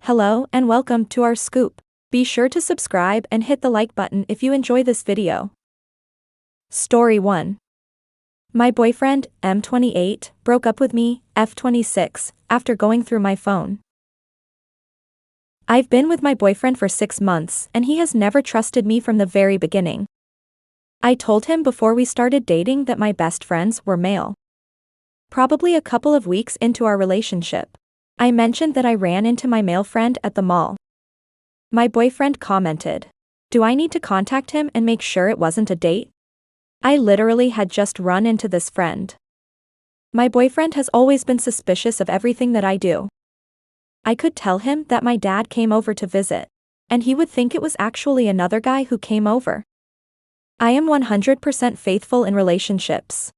Hello and welcome to our scoop. Be sure to subscribe and hit the like button if you enjoy this video. Story 1. My boyfriend, M28, broke up with me, F26, after going through my phone. I've been with my boyfriend for 6 months and he has never trusted me from the very beginning. I told him before we started dating that my best friends were male. Probably a couple of weeks into our relationship, I mentioned that I ran into my male friend at the mall. My boyfriend commented, "Do I need to contact him and make sure it wasn't a date?" I literally had just run into this friend. My boyfriend has always been suspicious of everything that I do. I could tell him that my dad came over to visit, and he would think it was actually another guy who came over. I am 100% faithful in relationships.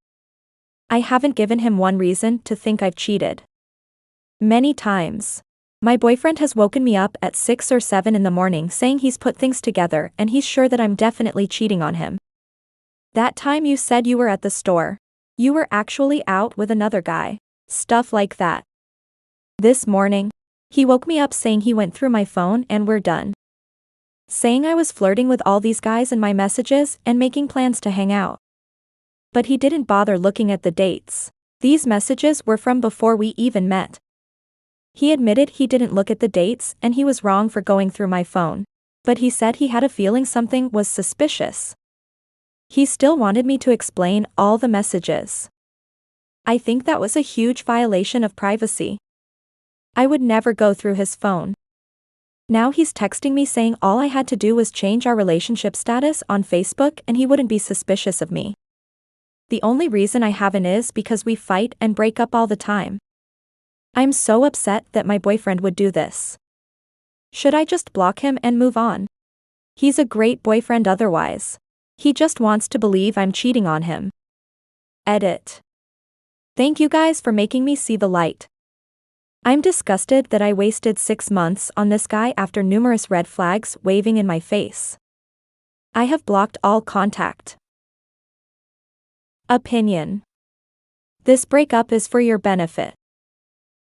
I haven't given him one reason to think I've cheated. Many times, my boyfriend has woken me up at 6 or 7 in the morning saying he's put things together and he's sure that I'm definitely cheating on him. That time you said you were at the store. You were actually out with another guy. Stuff like that. This morning, he woke me up saying he went through my phone and we're done. Saying I was flirting with all these guys in my messages and making plans to hang out. But he didn't bother looking at the dates. These messages were from before we even met. He admitted he didn't look at the dates and he was wrong for going through my phone. But he said he had a feeling something was suspicious. He still wanted me to explain all the messages. I think that was a huge violation of privacy. I would never go through his phone. Now he's texting me saying all I had to do was change our relationship status on Facebook and he wouldn't be suspicious of me. The only reason I haven't is because we fight and break up all the time. I'm so upset that my boyfriend would do this. Should I just block him and move on? He's a great boyfriend otherwise. He just wants to believe I'm cheating on him. Edit. Thank you guys for making me see the light. I'm disgusted that I wasted 6 months on this guy after numerous red flags waving in my face. I have blocked all contact. Opinion. This breakup is for your benefit.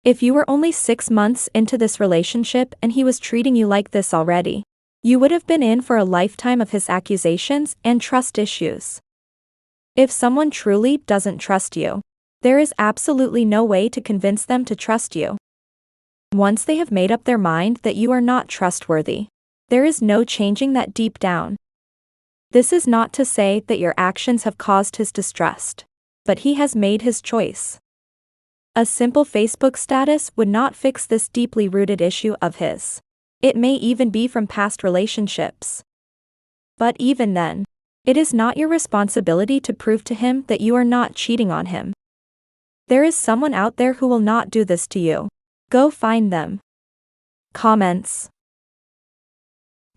If you were only 6 months into this relationship and he was treating you like this already, you would have been in for a lifetime of his accusations and trust issues. If someone truly doesn't trust you, there is absolutely no way to convince them to trust you. Once they have made up their mind that you are not trustworthy, there is no changing that deep down. This is not to say that your actions have caused his distrust, but he has made his choice. A simple Facebook status would not fix this deeply rooted issue of his. It may even be from past relationships. But even then, it is not your responsibility to prove to him that you are not cheating on him. There is someone out there who will not do this to you. Go find them. Comments.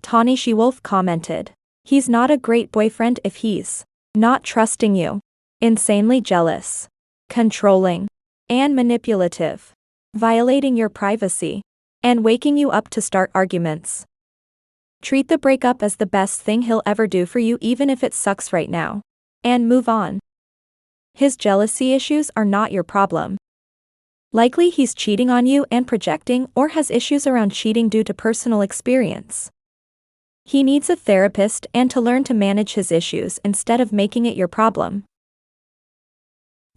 Tawny She-Wolf commented, "He's not a great boyfriend if he's not trusting you, insanely jealous, controlling, and manipulative, violating your privacy, and waking you up to start arguments. Treat the breakup as the best thing he'll ever do for you even if it sucks right now. And move on. His jealousy issues are not your problem. Likely he's cheating on you and projecting or has issues around cheating due to personal experience. He needs a therapist and to learn to manage his issues instead of making it your problem."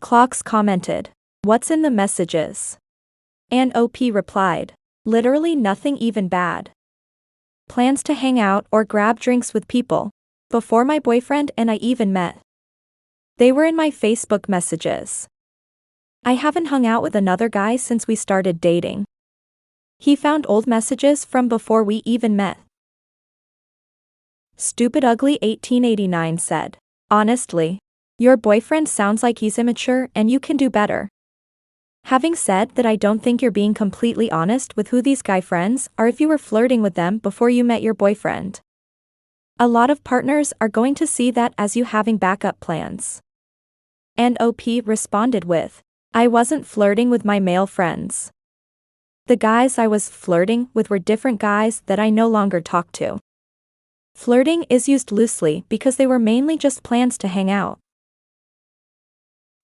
Clocks commented, "What's in the messages?" And OP replied, "Literally nothing even bad. Plans to hang out or grab drinks with people. Before my boyfriend and I even met. They were in my Facebook messages. I haven't hung out with another guy since we started dating. He found old messages from before we even met." Stupid Ugly 1889 said, "Honestly, your boyfriend sounds like he's immature and you can do better." Having said that, I don't think you're being completely honest with who these guy friends are if you were flirting with them before you met your boyfriend. A lot of partners are going to see that as you having backup plans. And OP responded with, "I wasn't flirting with my male friends. The guys I was flirting with were different guys that I no longer talk to." Flirting is used loosely because they were mainly just plans to hang out.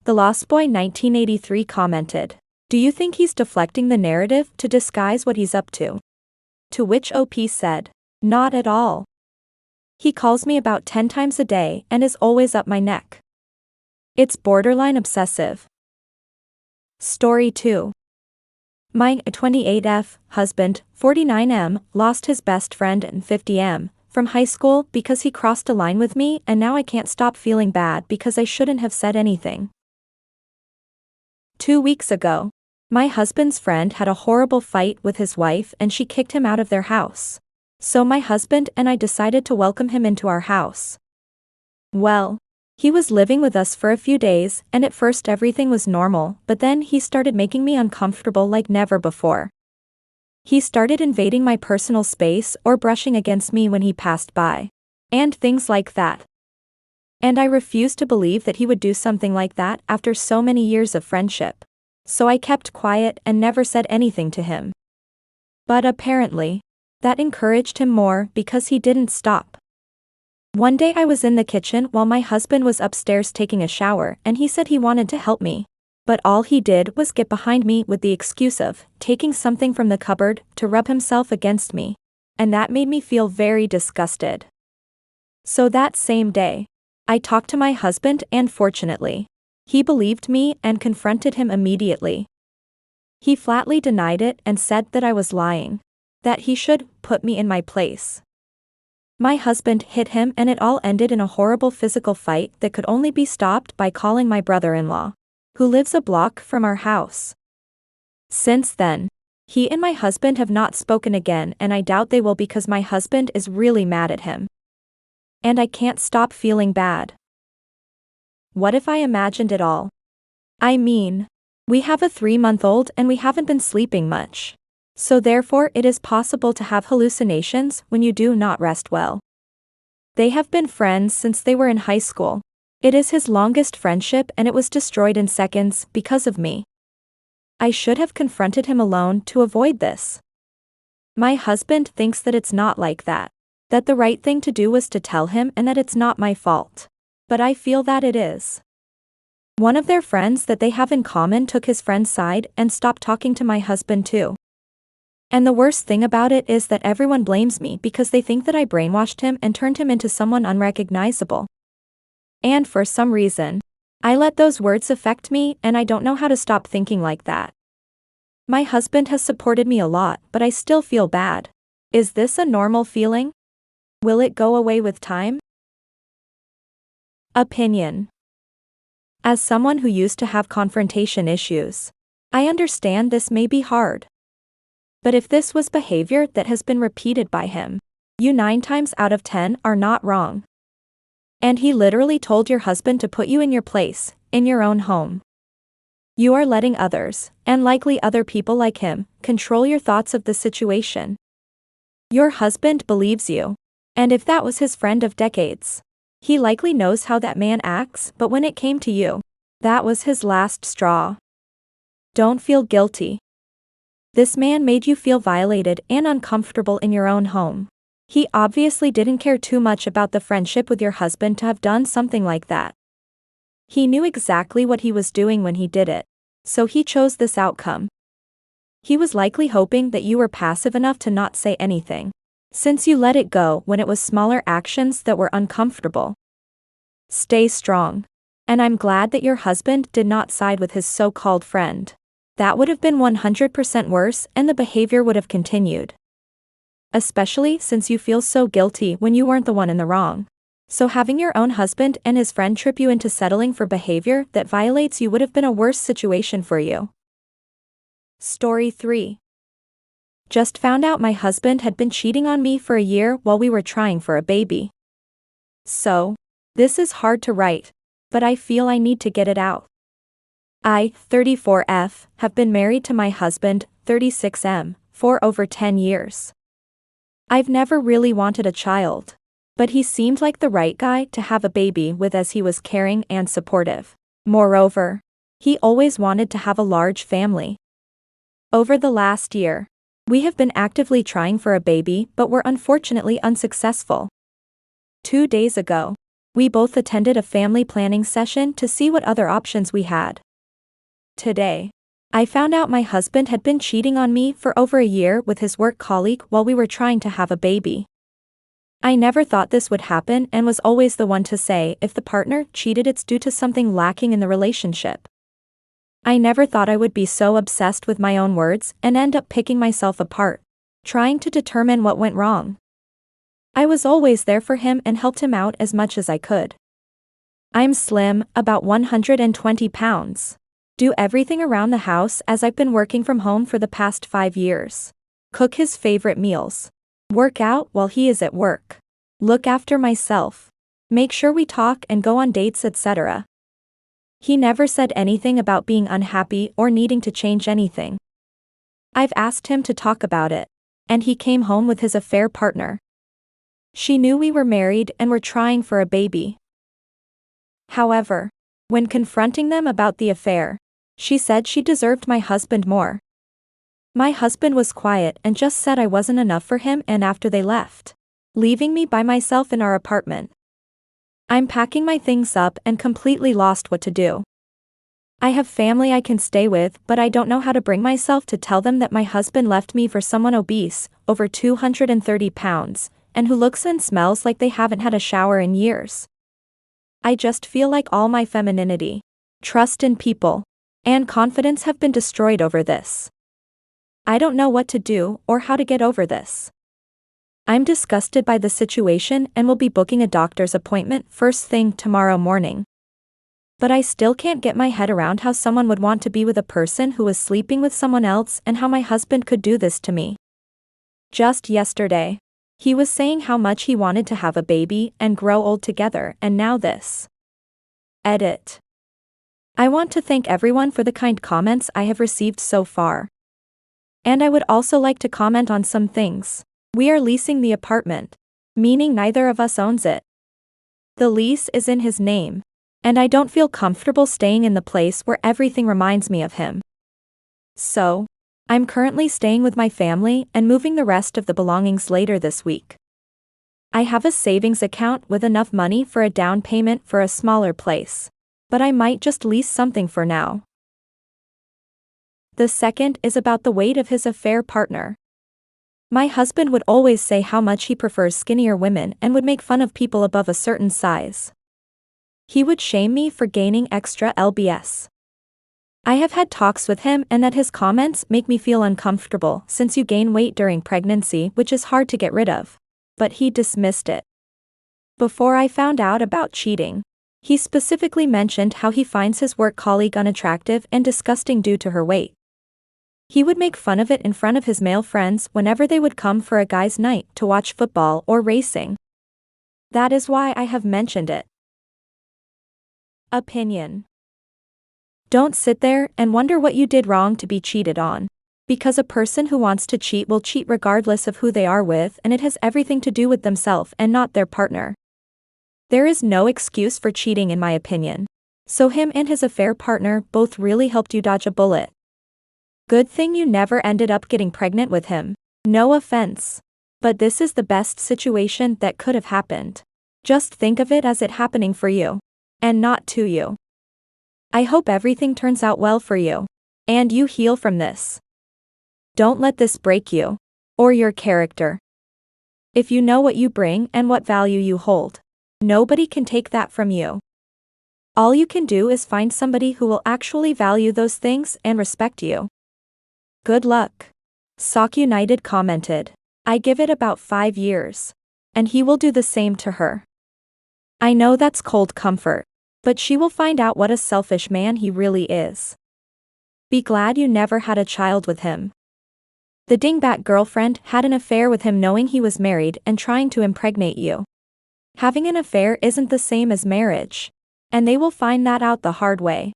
The Lost Boy 1983 commented, "Do you think he's deflecting the narrative to disguise what he's up to?" To which OP said, "Not at all. He calls me about 10 times a day and is always up my neck. It's borderline obsessive." Story 2. My 28F husband, 49M, lost his best friend and 50M from high school because he crossed a line with me, and now I can't stop feeling bad because I shouldn't have said anything. 2 weeks ago, my husband's friend had a horrible fight with his wife and she kicked him out of their house. So my husband and I decided to welcome him into our house. Well, he was living with us for a few days, and at first everything was normal, but then he started making me uncomfortable like never before. He started invading my personal space or brushing against me when he passed by. And things like that. And I refused to believe that he would do something like that after so many years of friendship. So I kept quiet and never said anything to him. But apparently, that encouraged him more because he didn't stop. One day I was in the kitchen while my husband was upstairs taking a shower, and he said he wanted to help me. But all he did was get behind me with the excuse of taking something from the cupboard to rub himself against me. And that made me feel very disgusted. So that same day, I talked to my husband, and fortunately, he believed me and confronted him immediately. He flatly denied it and said that I was lying, that he should put me in my place. My husband hit him, and it all ended in a horrible physical fight that could only be stopped by calling my brother-in-law, who lives a block from our house. Since then, he and my husband have not spoken again, and I doubt they will because my husband is really mad at him. And I can't stop feeling bad. What if I imagined it all? I mean, we have a 3-month-old and we haven't been sleeping much. So therefore it is possible to have hallucinations when you do not rest well. They have been friends since they were in high school. It is his longest friendship and it was destroyed in seconds because of me. I should have confronted him alone to avoid this. My husband thinks that it's not like that. That the right thing to do was to tell him and that it's not my fault. But I feel that it is. One of their friends that they have in common took his friend's side and stopped talking to my husband too. And the worst thing about it is that everyone blames me because they think that I brainwashed him and turned him into someone unrecognizable. And for some reason, I let those words affect me, and I don't know how to stop thinking like that. My husband has supported me a lot, but I still feel bad. Is this a normal feeling? Will it go away with time? Opinion. As someone who used to have confrontation issues, I understand this may be hard. But if this was behavior that has been repeated by him, you 9 times out of 10 are not wrong. And he literally told your husband to put you in your place, in your own home. You are letting others, and likely other people like him, control your thoughts of the situation. Your husband believes you. And if that was his friend of decades, he likely knows how that man acts, but when it came to you, that was his last straw. Don't feel guilty. This man made you feel violated and uncomfortable in your own home. He obviously didn't care too much about the friendship with your husband to have done something like that. He knew exactly what he was doing when he did it, so he chose this outcome. He was likely hoping that you were passive enough to not say anything, since you let it go when it was smaller actions that were uncomfortable. Stay strong. And I'm glad that your husband did not side with his so-called friend. That would have been 100% worse and the behavior would have continued. Especially since you feel so guilty when you weren't the one in the wrong. So having your own husband and his friend trip you into settling for behavior that violates you would have been a worse situation for you. Story 3. Just found out my husband had been cheating on me for a year while we were trying for a baby. So, this is hard to write, but I feel I need to get it out. I, 34F, have been married to my husband, 36M, for over 10 years. I've never really wanted a child, but he seemed like the right guy to have a baby with as he was caring and supportive. Moreover, he always wanted to have a large family. Over the last year, we have been actively trying for a baby but were unfortunately unsuccessful. 2 days ago, we both attended a family planning session to see what other options we had. Today, I found out my husband had been cheating on me for over a year with his work colleague while we were trying to have a baby. I never thought this would happen and was always the one to say if the partner cheated it's due to something lacking in the relationship. I never thought I would be so obsessed with my own words and end up picking myself apart, trying to determine what went wrong. I was always there for him and helped him out as much as I could. I'm slim, about 120 pounds. Do everything around the house as I've been working from home for the past 5 years. Cook his favorite meals. Work out while he is at work. Look after myself. Make sure we talk and go on dates, etc. He never said anything about being unhappy or needing to change anything. I've asked him to talk about it, and he came home with his affair partner. She knew we were married and were trying for a baby. However, when confronting them about the affair, she said she deserved my husband more. My husband was quiet and just said I wasn't enough for him, and after they left, leaving me by myself in our apartment. I'm packing my things up and completely lost what to do. I have family I can stay with, but I don't know how to bring myself to tell them that my husband left me for someone obese, over 230 pounds, and who looks and smells like they haven't had a shower in years. I just feel like all my femininity, trust in people, and confidence have been destroyed over this. I don't know what to do or how to get over this. I'm disgusted by the situation and will be booking a doctor's appointment first thing tomorrow morning. But I still can't get my head around how someone would want to be with a person who was sleeping with someone else and how my husband could do this to me. Just yesterday, he was saying how much he wanted to have a baby and grow old together, and now this. Edit. I want to thank everyone for the kind comments I have received so far. And I would also like to comment on some things. We are leasing the apartment, meaning neither of us owns it. The lease is in his name, and I don't feel comfortable staying in the place where everything reminds me of him. So, I'm currently staying with my family and moving the rest of the belongings later this week. I have a savings account with enough money for a down payment for a smaller place, but I might just lease something for now. The second is about the weight of his affair partner. My husband would always say how much he prefers skinnier women and would make fun of people above a certain size. He would shame me for gaining extra lbs. I have had talks with him and that his comments make me feel uncomfortable since you gain weight during pregnancy, which is hard to get rid of. But he dismissed it. Before I found out about cheating, he specifically mentioned how he finds his work colleague unattractive and disgusting due to her weight. He would make fun of it in front of his male friends whenever they would come for a guy's night to watch football or racing. That is why I have mentioned it. Opinion. Don't sit there and wonder what you did wrong to be cheated on. Because a person who wants to cheat will cheat regardless of who they are with, and it has everything to do with themselves and not their partner. There is no excuse for cheating in my opinion. So him and his affair partner both really helped you dodge a bullet. Good thing you never ended up getting pregnant with him. No offense. But this is the best situation that could have happened. Just think of it as it happening for you. And not to you. I hope everything turns out well for you. And you heal from this. Don't let this break you. Or your character. If you know what you bring and what value you hold, nobody can take that from you. All you can do is find somebody who will actually value those things and respect you. Good luck. Sock United commented. I give it about 5 years. And he will do the same to her. I know that's cold comfort. But she will find out what a selfish man he really is. Be glad you never had a child with him. The dingbat girlfriend had an affair with him knowing he was married and trying to impregnate you. Having an affair isn't the same as marriage. And they will find that out the hard way.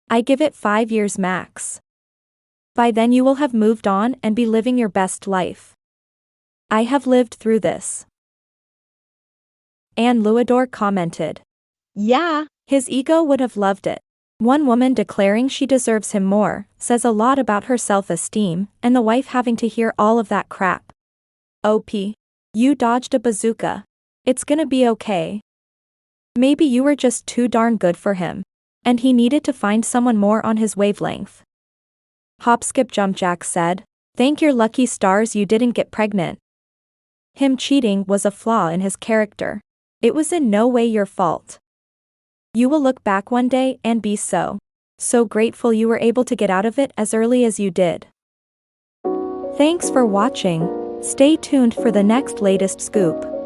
I give it 5 years max. By then you will have moved on and be living your best life. I have lived through this. Anne Luador commented. Yeah, his ego would have loved it. One woman declaring she deserves him more says a lot about her self-esteem, and the wife having to hear all of that crap. OP. You dodged a bazooka. It's gonna be okay. Maybe you were just too darn good for him. And he needed to find someone more on his wavelength. Hop skip jump Jack said. Thank your lucky stars you didn't get pregnant. Him cheating was a flaw in his character. It was in no way your fault. You will look back one day and be so grateful you were able to get out of it as early as you did. Thanks for watching. Stay tuned for the next latest scoop.